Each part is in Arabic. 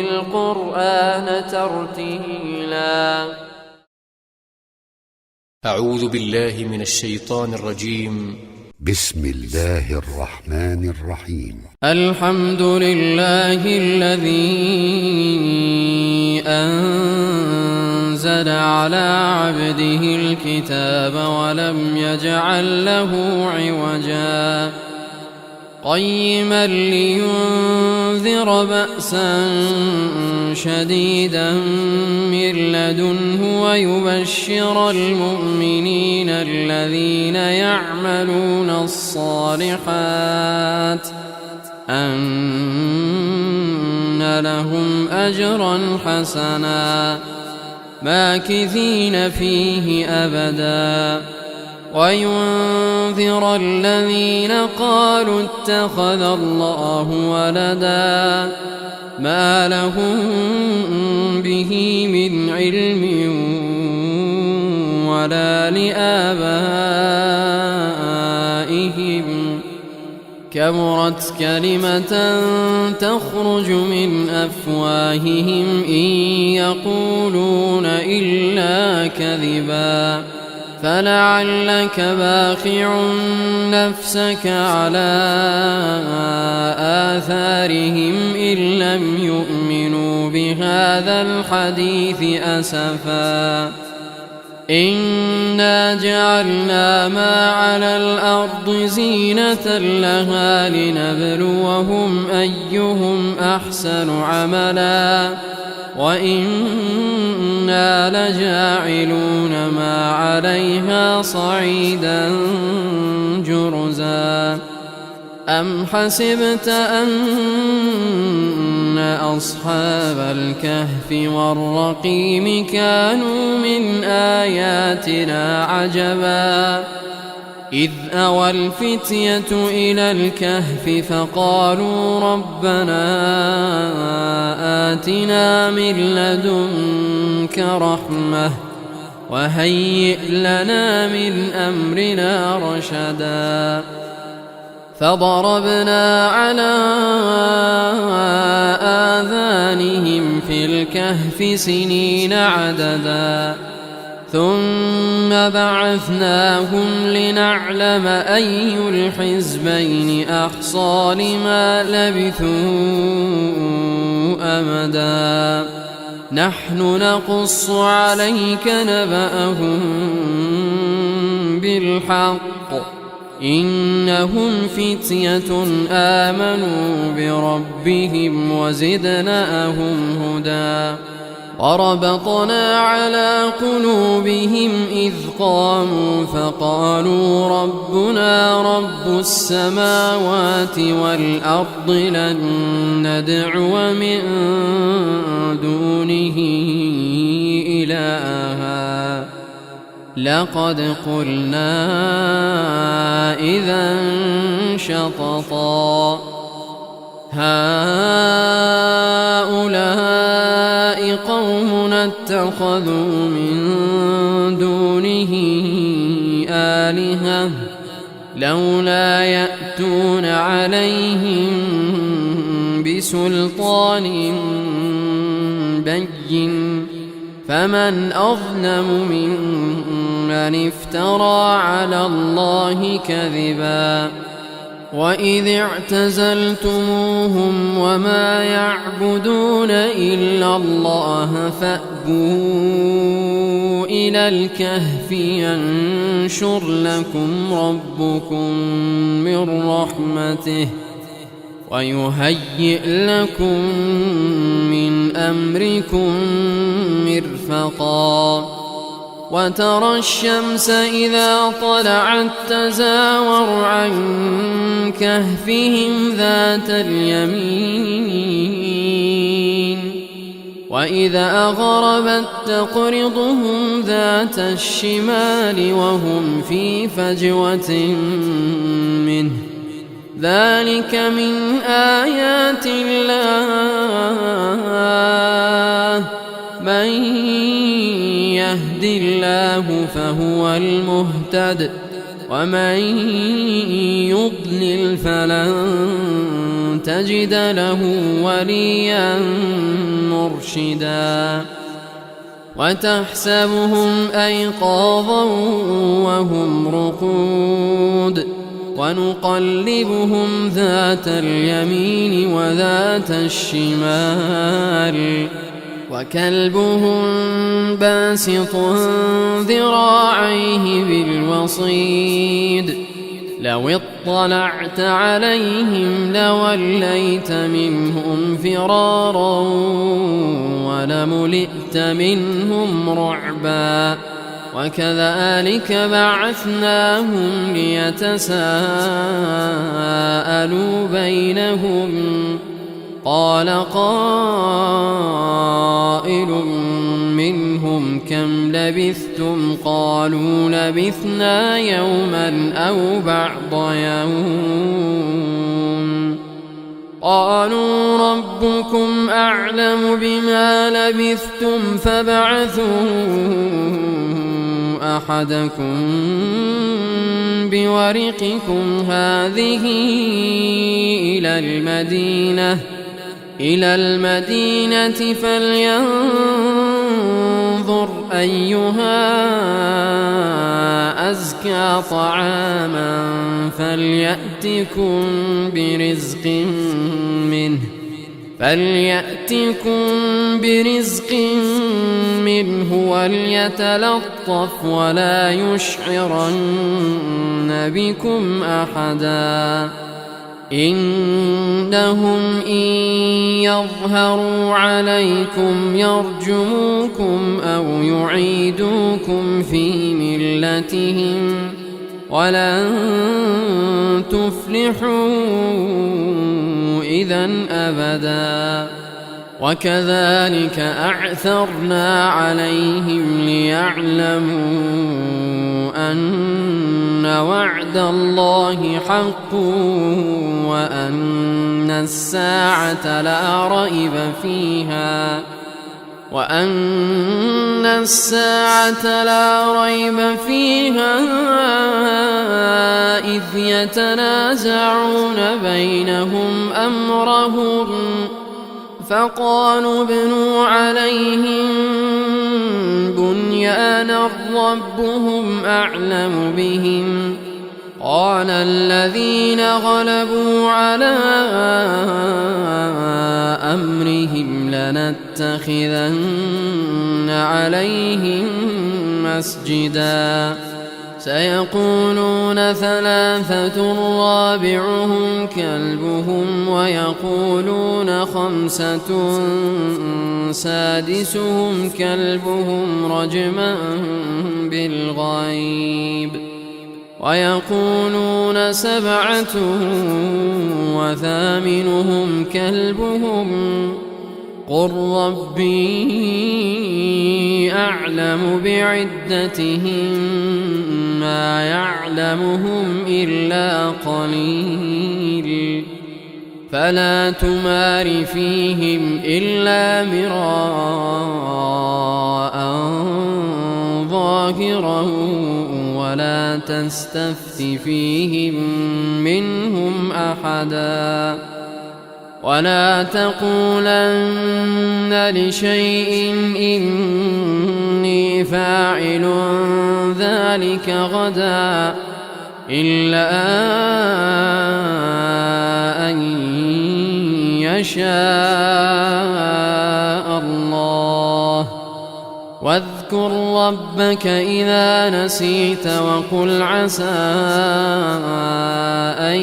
القرآن ترتيلا. أعوذ بالله من الشيطان الرجيم. بسم الله الرحمن الرحيم. الحمد لله الذي أنزل على عبده الكتاب ولم يجعل له عوجا قيما لينذر بأسا شديدا من لدنه ويبشر المؤمنين الذين يعملون الصالحات أن لهم أجرا حسنا ماكثين فيه أبدا وينذر الذين قالوا اتخذ الله ولدا ما لهم به من علم ولا لآبائهم كبرت كلمة تخرج من أفواههم إن يقولون إلا كذبا فلعلك باخع نفسك على آثارهم إن لم يؤمنوا بهذا الحديث أسفا إنا جعلنا ما على الأرض زينة لها لنبلوهم أيهم أحسن عملا وإنا لجاعلون ما عليها صعيدا جرزا أم حسبت أن أصحاب الكهف والرقيم كانوا من آياتنا عجبا إذ أوى الفتية إلى الكهف فقالوا ربنا آتنا من لدنك رحمة وهيئ لنا من أمرنا رشدا فضربنا على آذانهم في الكهف سنين عددا ثم بعثناهم لنعلم أي الحزبين أحصى لما لبثوا أمدا نحن نقص عليك نبأهم بالحق إنهم فتية آمنوا بربهم وزدناهم هدى وربطنا على قلوبهم إذ قاموا فقالوا ربنا رب السماوات والأرض لن ندعو من دونه إلها لقد قلنا إذا شططا هؤلاء قومنا اتخذوا من دونه آلهة لولا يأتون عليهم بسلطان بين فمن أظلم ممن افترى على الله كذبا وإذ اعتزلتموهم وما يعبدون إلا الله فأووا إلى الكهف ينشر لكم ربكم من رحمته ويهيئ لكم من أمركم مرفقا وترى الشمس إذا طلعت تزاور عن كهفهم ذات اليمين وإذا أغربت تقرضهم ذات الشمال وهم في فجوة منه ذلك من آيات الله من يهد الله فهو المهتد ومن يضلل فلن تجد له وليا مرشدا وتحسبهم أيقاظا وهم رقود ونقلبهم ذات اليمين وذات الشمال وكلبهم باسط ذراعيه بالوصيد لو اطلعت عليهم لوليت منهم فرارا ولملئت منهم رعبا وكذلك بعثناهم ليتساءلوا بينهم قال قائل منهم كم لبثتم قالوا لبثنا يوما أو بعض يوم قالوا ربكم أعلم بما لبثتم فابعثوا أحدكم بورقكم هذه إلى المدينة فلينظر أيها أزكى طعاما فليأتكم برزق منه وليتلطف ولا يشعرن بكم أحدا إنهم إن يظهروا عليكم يرجموكم أو يعيدوكم في ملتهم ولن تفلحوا إذا أبدا وكذلك أعثرنا عليهم ليعلموا أن وعد الله حق وأن الساعة لا ريب فيها إذ يتنازعون بينهم أمرهم فقالوا ابنوا عليهم بنيانا ربهم أعلم بهم قال الذين غلبوا على أمرهم لنتخذن عليهم مسجدا سيقولون ثلاثة رابعهم كلبهم ويقولون خمسة سادسهم كلبهم رجما بالغيب ويقولون سبعة وثامنهم كلبهم قل ربي أعلم بعدتهم ما يعلمهم إلا قليل فلا تمار فيهم إلا مراء ظاهرا ولا تستفت فيهم منهم أحدا ولا تقولن لشيء إني فاعل ذلك غدا إلا أن يشاء الله واذكر ربك إذا نسيت وقل عسى أن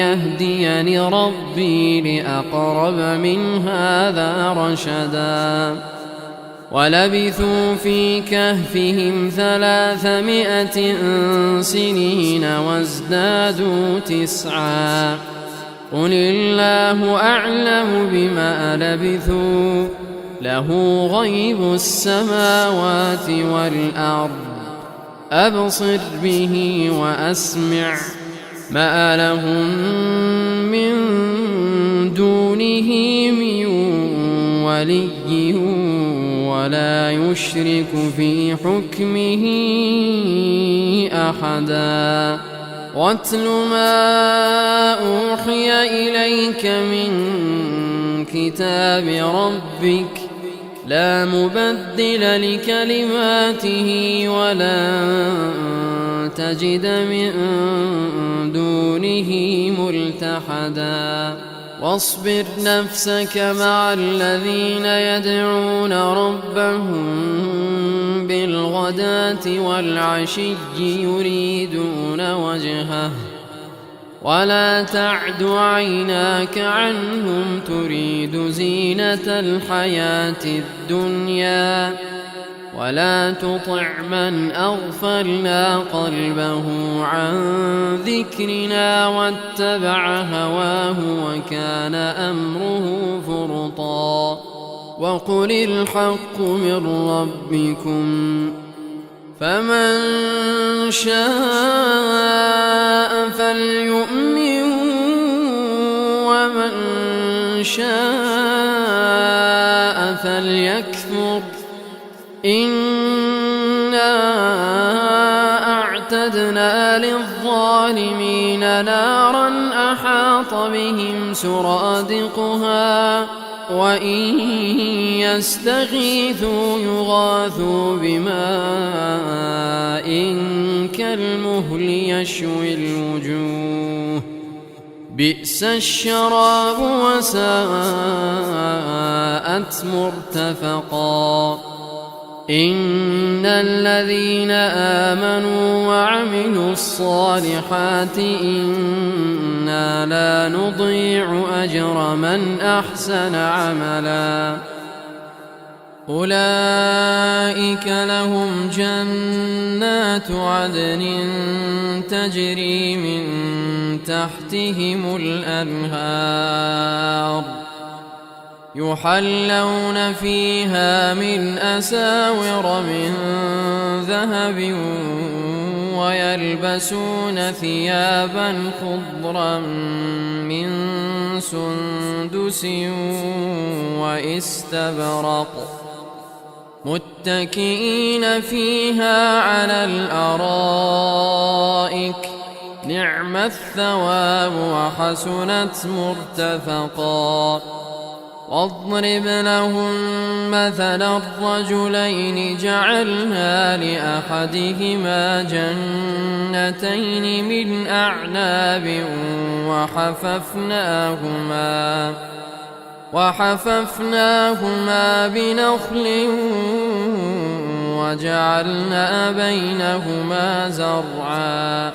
يهديني ربي لأقرب من هذا رشدا ولبثوا في كهفهم 300 سنين وازدادوا 9 قل الله أعلم بما لبثوا له غيب السماوات والأرض أبصر به وأسمع ما لهم من دونه من ولي ولا يشرك في حكمه أحدا واتل ما أوحي إليك من كتاب ربك لا مبدل لكلماته ولن تجد من دونه ملتحدا واصبر نفسك مع الذين يدعون ربهم بالغداة والعشي يريدون وجهه ولا تعد عيناك عنهم تريد زينة الحياة الدنيا ولا تطع من أغفلنا قلبه عن ذكرنا واتبع هواه وكان أمره فرطا وقل الحق من ربكم فمن شاء فليؤمن ومن شاء فليكفر إنا أعتدنا للظالمين نارا أحاط بهم سرادقها وإن يستغيثوا يغاثوا بماء كالمهل يشوي الوجوه بئس الشراب وساءت مرتفقا إن الذين آمنوا وعملوا الصالحات إنا لا نضيع أجر من أحسن عملا أولئك لهم جنات عدن تجري من تحتهم الأنهار يحلون فيها من أساور من ذهب ويلبسون ثيابا خضرا من سندس واستبرق متكئين فيها على الأرائك نعم الثواب وحسنت مرتفقا واضرب لهم مثلا الرجلين جعلنا لأحدهما جنتين من أعناب وحففناهما بنخل وجعلنا بينهما زرعا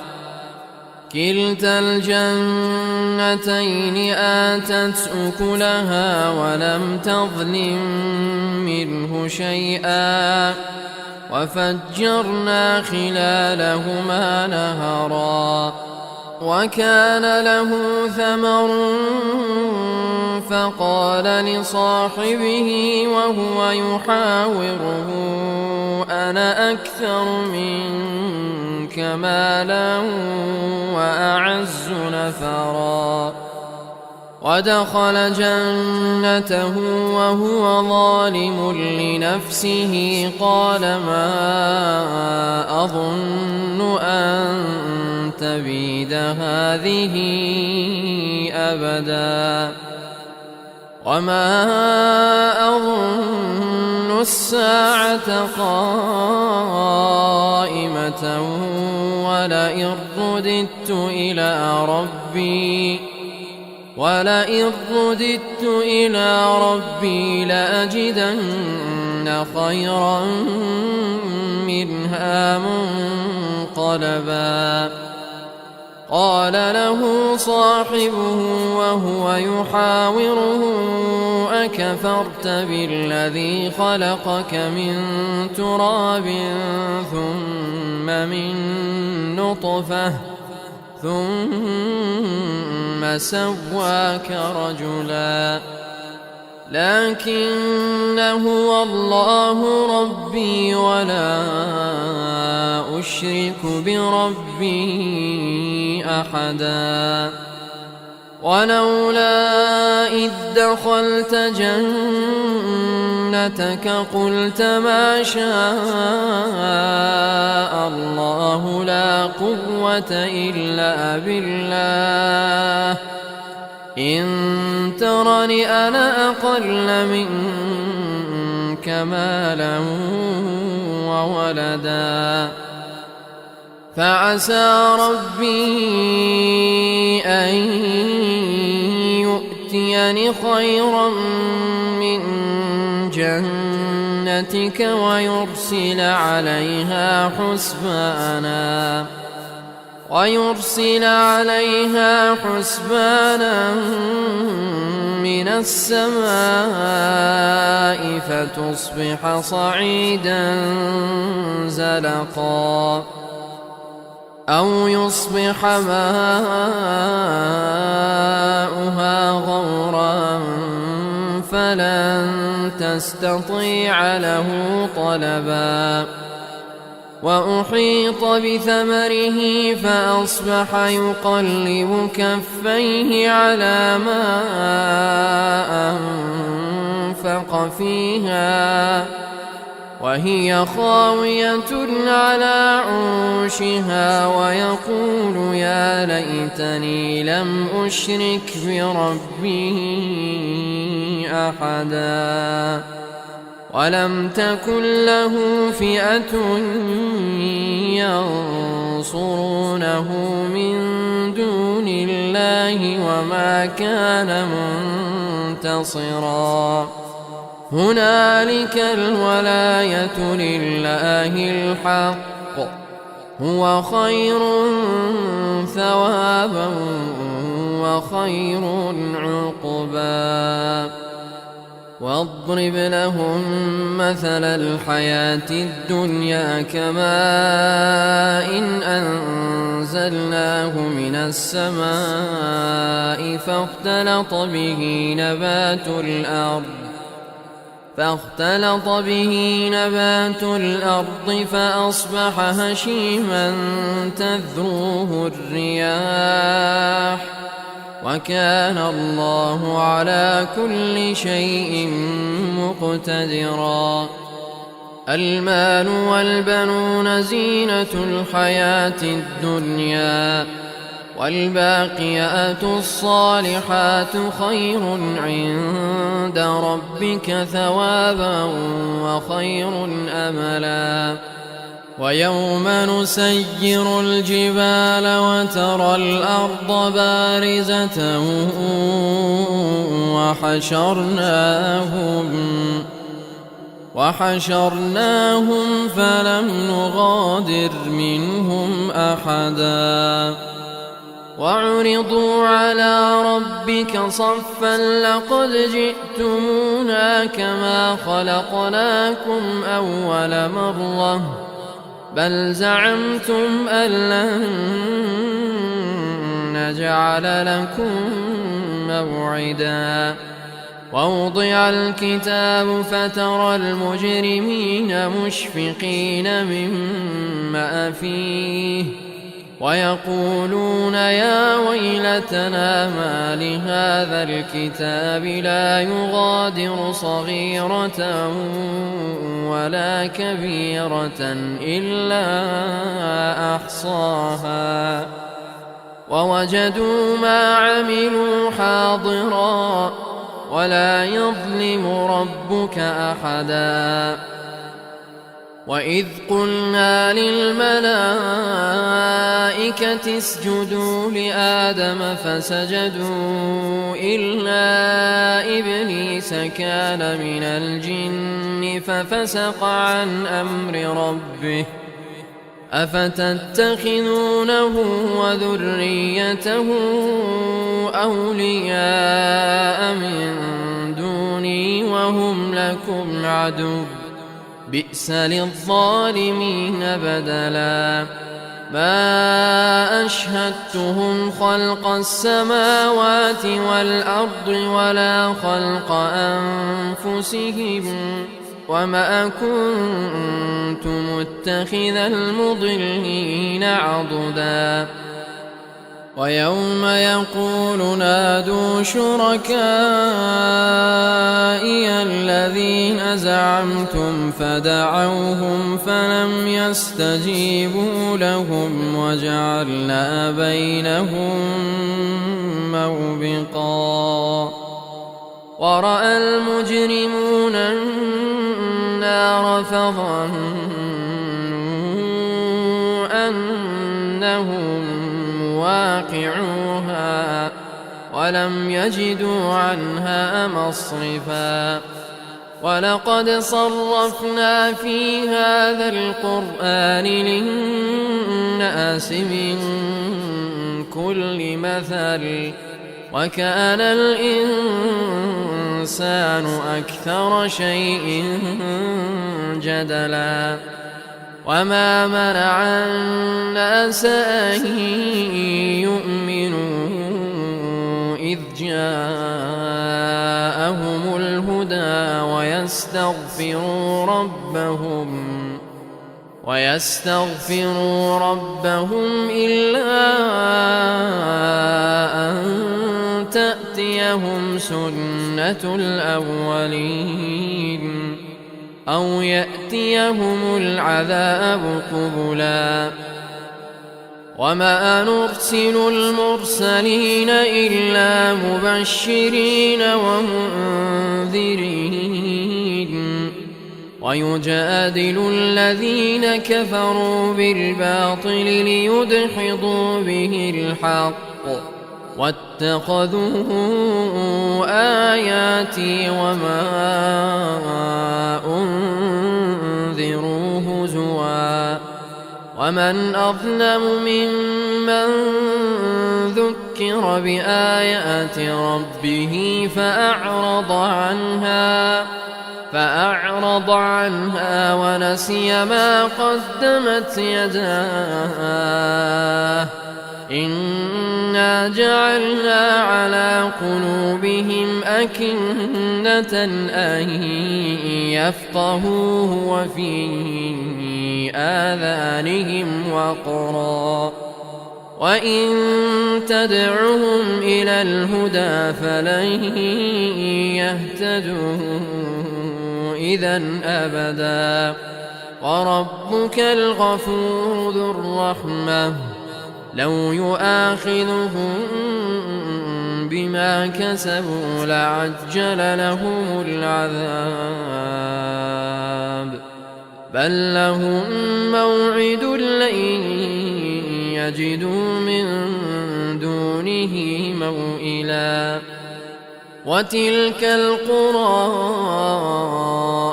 كلتا الجنتين آتت أكلها ولم تظلم منه شيئا وفجرنا خلالهما نهرا وكان له ثمر فقال لصاحبه وهو يحاوره أنا أكثر منك مالا وأعز نفرا ودخل جنته وهو ظالم لنفسه قال ما أظن أن تبيد هذه أبدا وما أظن الساعة قائمة ولئن رددت إلى ربي لأجدن خيرا منها منقلبا قال له صاحبه وهو يحاوره أكفرت بالذي خلقك من تراب ثم من نطفة ثم سواك رجلا لكن هو الله ربي ولا أشرك بربي أحدا ولولا إذ دخلت جنتك قلت ما شاء الله لا قوة إلا بالله إن ترني أنا أقل منك مالا وولدا فعسى ربي أن يؤتيني خيرا من جنتك ويرسل عليها حسبانا من السماء فتصبح صعيدا زلقا أو يصبح ماؤها غورا فلن تستطيع له طلبا وأحيط بثمره فأصبح يقلب كفيه على ما أنفق فيها وهي خاوية على عروشها ويقول يا ليتني لم أشرك بربي أحدا ولم تكن له فئة ينصرونه من دون الله وما كان منتصرا هنالك الولاية لله الحق هو خير ثوابا وخير عقبا واضرب لهم مثل الحياة الدنيا كماء إن أنزلناه من السماء فاختلط به نبات الأرض فأصبح هشيما تذروه الرياح وكان الله على كل شيء مقتدرا المال والبنون زينة الحياة الدنيا والباقيات الصالحات خير عند ربك ثوابا وخير أملا ويوم نسير الجبال وترى الأرض بارزة وحشرناهم فلم نغادر منهم أحدا وعرضوا على ربك صفا لقد جئتمونا كما خلقناكم أول مرة بل زعمتم أن لن نجعل لكم موعدا ووضع الكتاب فترى المجرمين مشفقين مما فيه ويقولون يا ويلتنا ما لهذا الكتاب لا يغادر صغيرة ولا كبيرة إلا أحصاها ووجدوا ما عملوا حاضرا ولا يظلم ربك أحدا وإذ قلنا للملائكة اسجدوا لآدم فسجدوا إلا إبليس كان من الجن ففسق عن أمر ربه أفتتخذونه وذريته أولياء من دوني وهم لكم عدو بئس للظالمين بدلا ما أشهدتهم خلق السماوات والأرض ولا خلق أنفسهم وما كنت متخذ المضلين عضدا ويوم يقول نادوا شركائي الذين زعمتم فدعوهم فلم يستجيبوا لهم وجعلنا بينهم موبقا ورأى المجرمون النار فظنوا أنهم واقعوها ولم يجدوا عنها مصرفا ولقد صرفنا في هذا القرآن للناس من كل مثل وكان الإنسان أكثر شيء جدلا وما منع الناس أن يؤمنوا إذ جاءهم الهدى ويستغفروا ربهم إلا أن تأتيهم سنة الأولين أو يأتيهم العذاب قبلا وما نرسل المرسلين إلا مبشرين ومنذرين ويجادل الذين كفروا بالباطل ليدحضوا به الحق واتخذوا آياتي وما أنذروا هزوا ومن أظلم ممن ذكر بآيات ربه فأعرض عنها ونسي ما قدمت يداه إنا جعلنا على قلوبهم أكنة أن يفقهوه وفي آذانهم وقرا وإن تدعهم إلى الهدى فلن يهتدوا إذا أبدا وربك الغفور ذو الرحمة لو يؤاخذهم بما كسبوا لعجل لهم العذاب بل لهم موعد لن يجدوا من دونه موئلا وتلك القرى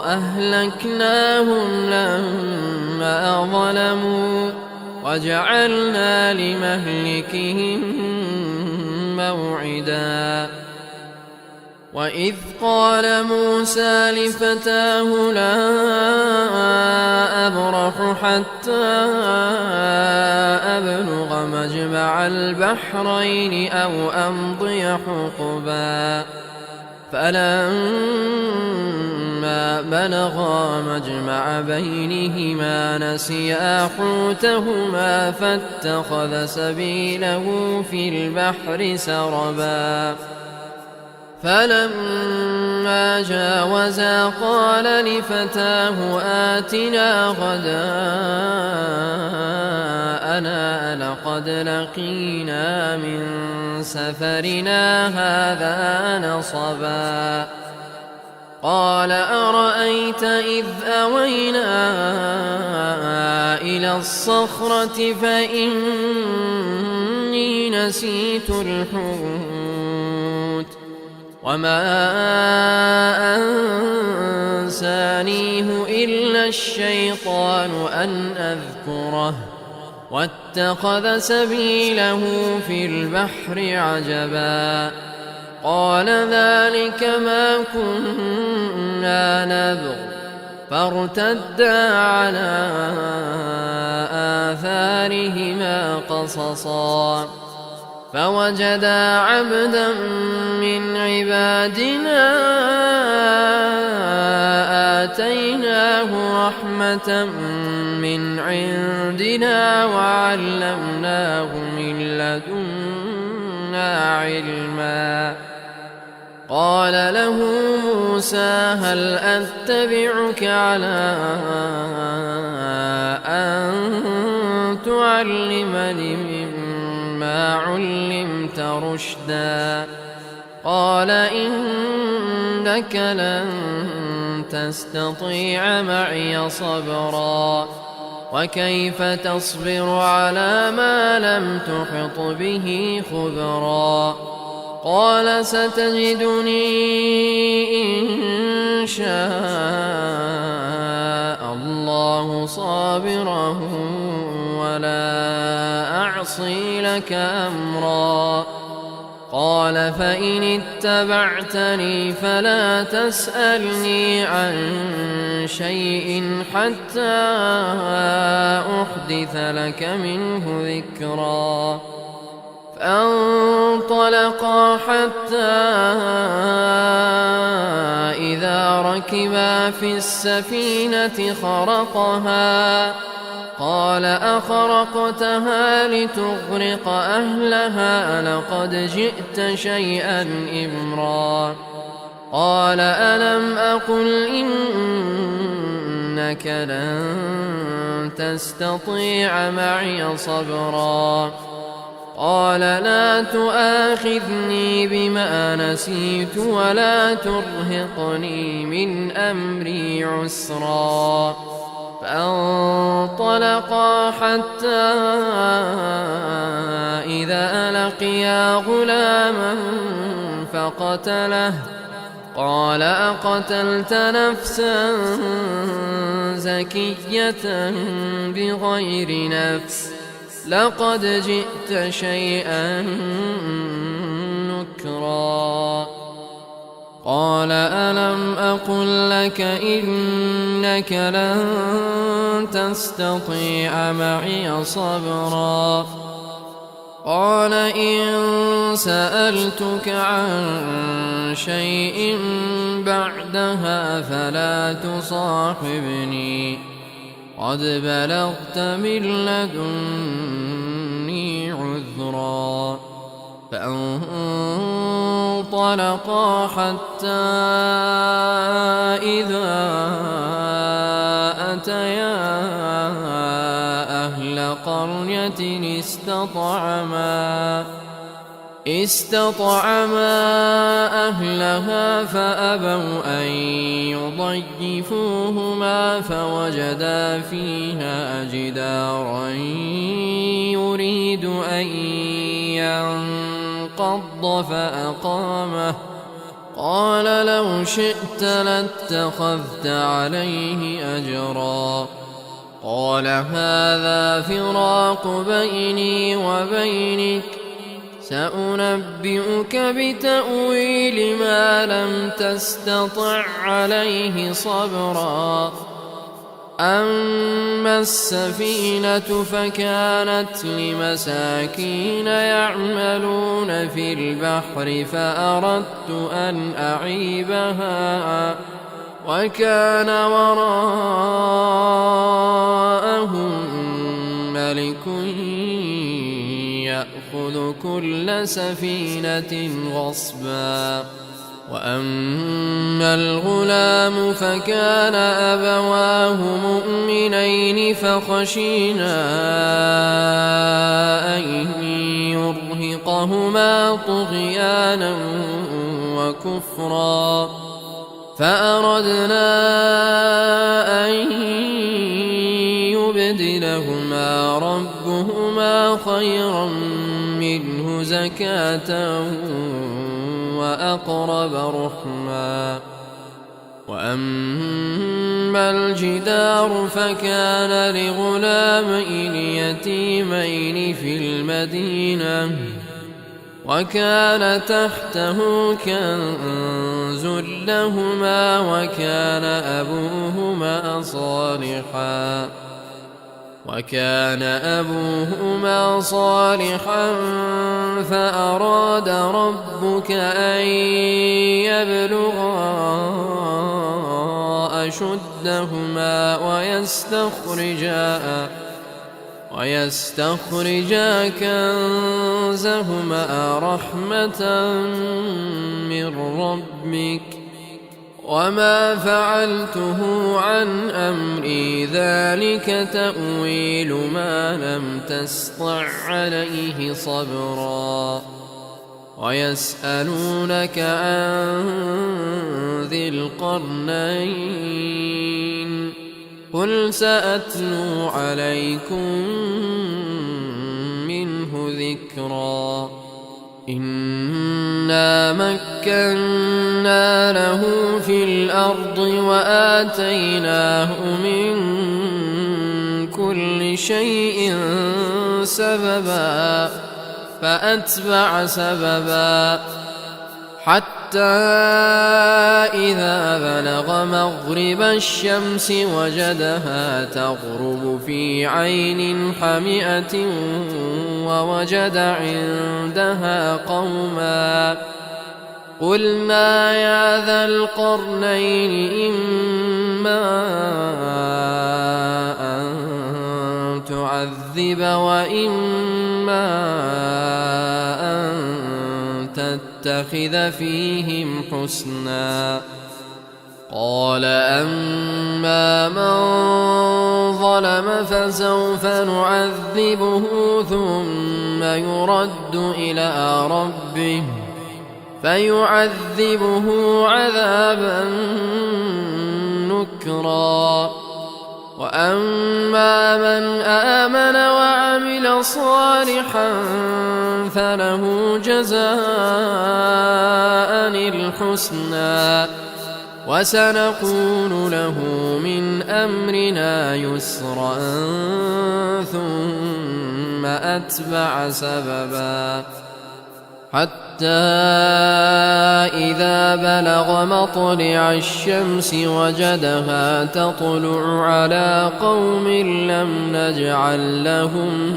أهلكناهم لما ظلموا وجعلنا لمهلكهم موعدا وإذ قال موسى لفتاه لا أبرح حتى أبلغ مجمع البحرين أو أمضي حقبا فلما بلغا مجمع بينهما نسيا حوتهما فاتخذ سبيله في البحر سربا فلما جاوزا قال لفتاه آتنا غداءنا لقد لقينا من سفرنا هذا نصبا قال أرأيت إذ أوينا إلى الصخرة فإني نسيت الحوت وما أنسانيه إلا الشيطان أن أذكره واتخذ سبيله في البحر عجبا قال ذلك ما كنا نبغ فارتدا على آثارهما قصصا فوجدا عبدا من عبادنا آتيناه رحمة من عندنا وعلمناه من لدنا علما. قال له موسى هل أتبعك على أن تعلمني مما علمت رشدا؟ قال إنك لن تستطيع معي صبرا وكيف تصبر على ما لم تحط به خبرا؟ قال ستجدني إن شاء الله صابرا ولا أعصي لك أمرا. قال فإن اتبعتني فلا تسألني عن شيء حتى أحدث لك منه ذكرا. فانطلقا حتى إذا ركبا في السفينة خرقها قال أخرقتها لتغرق أهلها لقد جئت شيئا إمرا. قال ألم أقل إنك لن تستطيع معي صبرا؟ قال لا تؤاخذني بما نسيت ولا ترهقني من أمري عسرا. فانطلقا حتى إذا لقيا غلاما فقتله. قال أقتلت نفسا زكية بغير نفس لقد جئت شيئا نكرا. قال ألم أقل لك إنك لن تستطيع معي صبرا؟ قال إن سألتك عن شيء بعدها فلا تصاحبني قد بلغت من لدني عذرا. فانطلقا حتى إذا أتيا أهل قرية استطعما أهلها فأبوا أن يضيفوهما فوجدا فيها جدارا يريد أن ينقض فأقامه. قال لو شئت لاتخذت عليه أجرا. قال هذا فراق بيني وبينك سأنبئك بتأويل ما لم تستطع عليه صبرا. أما السفينة فكانت لمساكين يعملون في البحر فأردت أن أعيبها وكان وراءهم ملك يأخذ كل سفينة غصبا. وأما الغلام فكان أبواه مؤمنين فخشينا أن يرهقهما طغيانا وكفرا فأردنا أن يبدلهما ربهما خيرا منه زكاة وأقرب رحما. وأما الجدار فكان لغلامين يتيمين في المدينة وكان تحته كنز لهما وكان أبوهما صالحا فأراد ربك أن يبلغا ردهما ويستخرجا كنزهما رحمة من ربك وما فعلته عن أمري ذلك تأويل ما لم تسطع عليه صبرا ويسألونك عن ذي القرنين قل سأتلو عليكم منه ذكرا إنا مكنا له في الأرض وآتيناه من كل شيء سببا فأتبع سببا حتى إذا بلغ مغرب الشمس وجدها تغرب في عين حمئة ووجد عندها قوما قلنا يا ذا القرنين إما أن تعذب وإما أن تتخذ فيهم حسنا قال أما من ظلم فسوف نعذبه ثم يرد إلى ربه فيعذبه عذابا نكرا وأما من آمن وعمل صالحا فله جزاء الحسنى وسنقول له من أمرنا يسرا ثم أتبع سببا حتى إذا بلغ مطلع الشمس وجدها تطلع على قوم لم نجعل لهم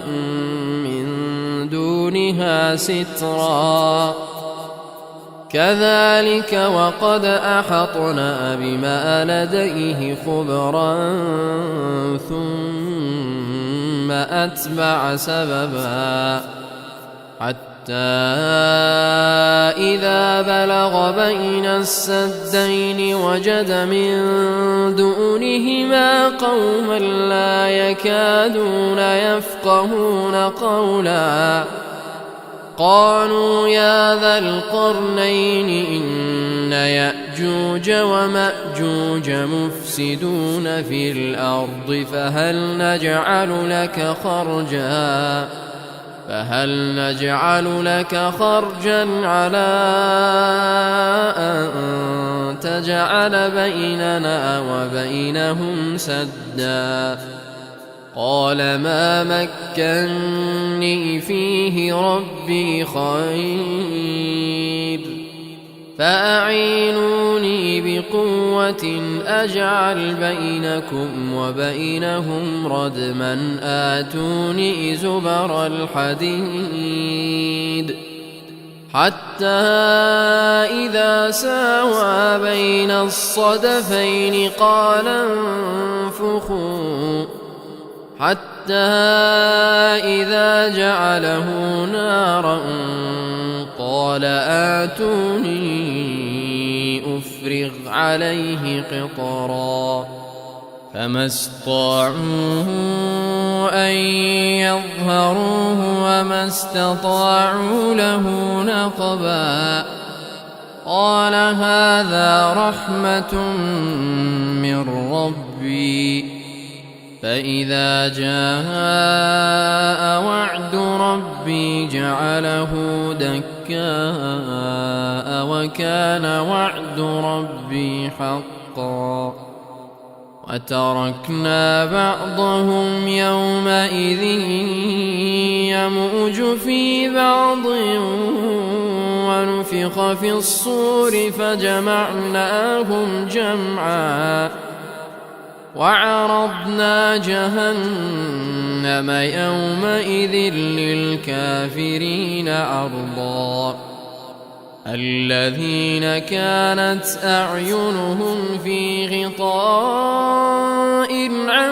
من دونها سترا كذلك وقد أحطنا بما لديه خبرا ثم أتبع سببا حتى إذا بلغ بين السدين وجد من دونهما قوما لا يكادون يفقهون قولا قالوا يا ذا القرنين إن يأجوج ومأجوج مفسدون في الأرض فهل نجعل لك خرجا على أن تجعل بيننا وبينهم سدا قال ما مكني فيه ربي خير فأعينوني بقوة أجعل بينكم وبينهم ردما آتوني زبر الحديد حتى إذا ساوى بين الصدفين قال انفخوا حتى إذا جعله نارا قال آتوني أفرغ عليه قطرا فما استطاعوا أن يظهروه وما استطاعوا له نقبا قال هذا رحمة من ربي فإذا جاء وعد ربي جعله دكاء وكان وعد ربي حقا وتركنا بعضهم يومئذ يموج في بعض ونفخ في الصور فجمعناهم جمعا وعرضنا جهنم يومئذ للكافرين عرضا الذين كانت أعينهم في غطاء عن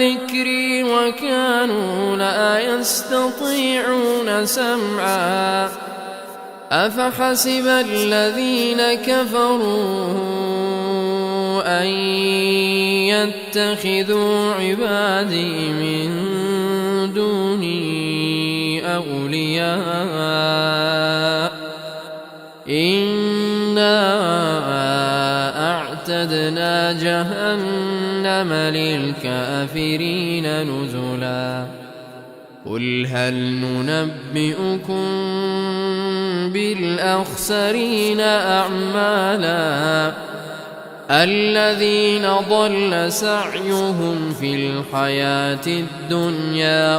ذكري وكانوا لا يستطيعون سمعا أفحسب الذين كفروا أن يتخذوا عبادي من دوني أولياء إنا أعتدنا جهنم للكافرين نزلا قل هل ننبئكم بالأخسرين أعمالا الذين ضل سعيهم في الحياة الدنيا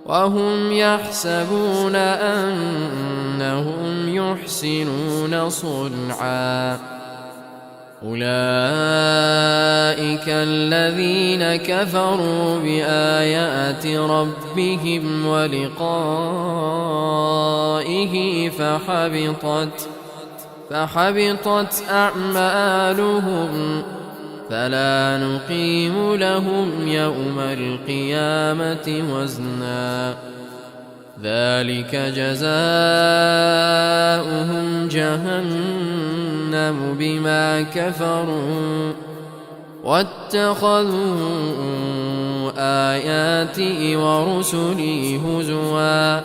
وهم يحسبون أنهم يحسنون صنعا أولئك الذين كفروا بآيات ربهم ولقائه فحبطت أعمالهم فلا نقيم لهم يوم القيامة وزنا ذلك جزاؤهم جهنم بما كفروا واتخذوا آياتي ورسلي هزوا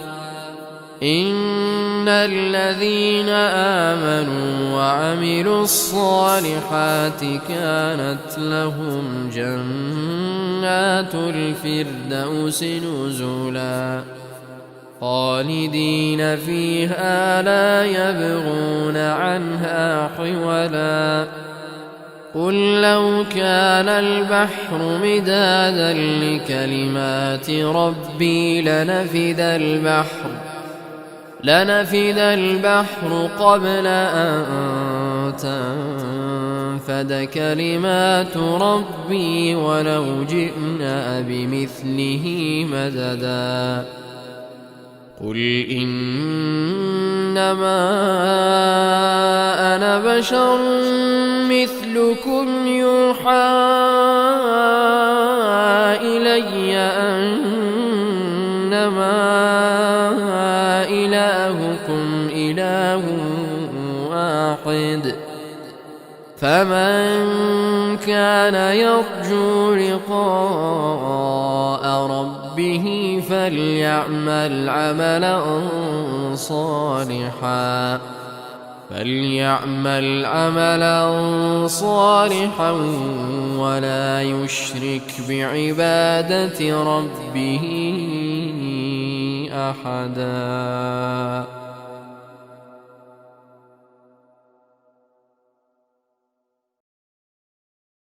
إن الذين آمنوا وعملوا الصالحات كانت لهم جنات الفردوس نزلا خالدين فيها لا يبغون عنها حولا قل لو كان البحر مدادا لكلمات ربي لنفد البحر قبل أن تنفد كلمات ربي ولو جئنا بمثله مددا قل إنما أنا بشر مثلكم يوحى إلي أنما إلهكم إله واحد فمن كان يرجو لقاء ربه فليعمل عملا صالحا ولا يشرك بعبادة ربه أحدا.